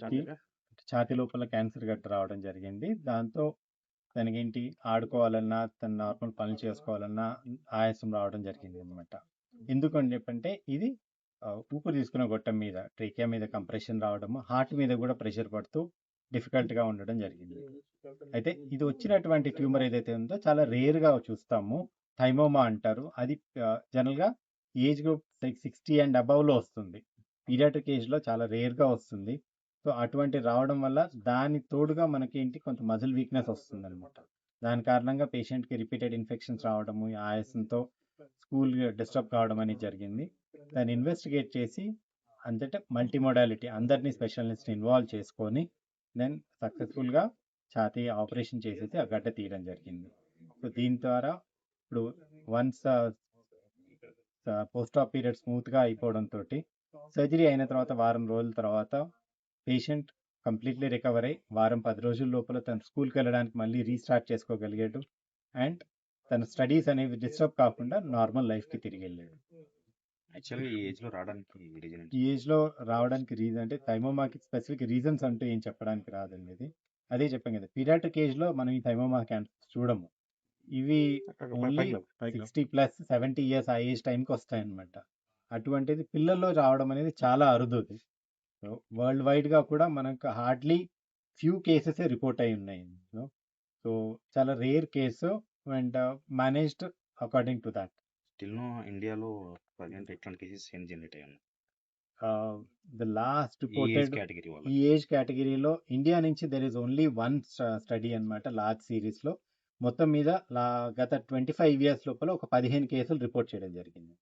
బాబుకి ఛాతీ లోపల క్యాన్సర్ గట్ట రావడం జరిగింది. దాంతో తనకేంటి ఆడుకోవాలన్నా, తను నార్మల్ పనులు చేసుకోవాలన్నా ఆయాసం రావడం జరిగింది అనమాట. ఎందుకని చెప్పంటే ఇది ఊపిరి తీసుకున్న గొట్టం మీద ట్రేకియా మీద కంప్రెషన్ రావడము, హార్ట్ మీద కూడా ప్రెషర్ పడుతూ డిఫికల్ట్గా ఉండడం జరిగింది. అయితే ఇది వచ్చినటువంటి ట్యూమర్ ఏదైతే ఉందో చాలా రేర్గా చూస్తాము. థైమోమా అంటారు. అది జనరల్గా ఏజ్ గ్రూప్ 60 అండ్ అబవ్లో వస్తుంది. పీడియాట్రిక్ ఏజ్లో చాలా రేర్గా వస్తుంది. సో అటువంటి రావడం వల్ల దాని తోడుగా మనకేంటి కొంత మజిల్ వీక్నెస్ వస్తుంది అనమాట. దాని కారణంగా పేషెంట్కి రిపీటెడ్ ఇన్ఫెక్షన్స్ రావడము, ఆయాసంతో స్కూల్ డిస్టర్బ్ కావడం అనేది జరిగింది. దాన్ని ఇన్వెస్టిగేట్ చేసి అంటే మల్టీమోడాలిటీ అందరినీ స్పెషలిస్ట్ ఇన్వాల్వ్ చేసుకొని దెన్ సక్సెస్ఫుల్గా ఛాతీ ఆపరేషన్ చేసేసి ఆ గడ్డ తీయడం జరిగింది. సో దీని ద్వారా ఇప్పుడు వన్స్ పోస్ట్ ఆప్ పీరియడ్ స్మూత్గా అయిపోవడంతో సర్జరీ అయిన తర్వాత వారం రోజుల తర్వాత పేషెంట్ కంప్లీట్లీ రికవర్ అయ్యి వారం 10 రోజుల లోపల తను స్కూల్కి వెళ్ళడానికి మళ్ళీ రీస్టార్ట్ చేసుకోగలిగాడు. అండ్ తన స్టడీస్ అనేవి డిస్టర్బ్ కాకుండా నార్మల్ లైఫ్కి తిరిగి వెళ్ళాడు. యాక్చువల్గా ఈ ఏజ్లో రావడానికి రీజన్ ఈ ఏజ్లో రావడానికి రీజన్ అంటే థైమోమాకి స్పెసిఫిక్ రీజన్స్ అంటూ ఏం చెప్పడానికి రాదండి. ఇది అదే చెప్పాం కదా, పీడియాట్రిక్ ఏజ్లో మనం ఈ థైమోమా క్యాన్సర్ చూడము. ఇవి ఓన్లీ 60+ 70 ఇయర్స్ ఆ ఏజ్ టైంకి వస్తాయన్నమాట. అటువంటిది పిల్లల్లో రావడం అనేది చాలా అరుదుది. వరల్డ్ వైడ్గా కూడా మనకు హార్డ్లీ ఫ్యూ కేసెస్ రిపోర్ట్ అయి ఉన్నాయి. సో చాలా rare case and managed according to that. Still ఇండియాలో ప్రజెంట్ ఎట్లాంటి కేసెస్ ఏం జనరేట్ అయ్యాయి? ద లాస్ట్ రిపోర్టెడ్ ఈ ఏజ్ కేటగిరీలో ఇండియా నుంచి there is only one study అనమాట. లార్జ్ సిరీస్లో మొత్తం మీద గత 25 ఇయర్స్ లోపల ఒక 15 కేసులు రిపోర్ట్ చేయడం జరిగింది.